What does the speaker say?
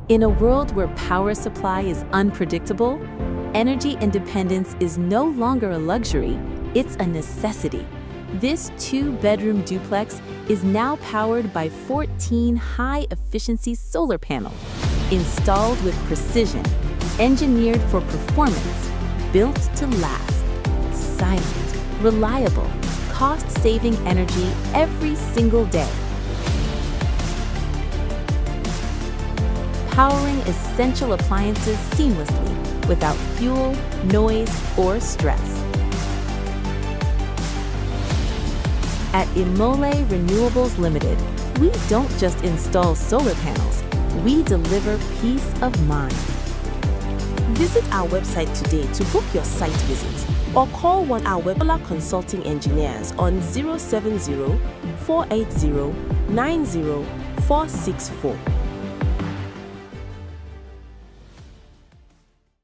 In a world where power supply is unpredictable, energy independence is no longer a luxury, it's a necessity. This two-bedroom duplex is now powered by 14 high-efficiency solar panels, installed with precision, engineered for performance, built to last. Silent, reliable, cost-saving energy every single day. Powering essential appliances seamlessly without fuel, noise, or stress. At Imole Renewables Ltd, we don't just install solar panels, we deliver peace of mind. Visit our website today to book your site visit or call one of our solar consulting engineers on 070 480 90 464.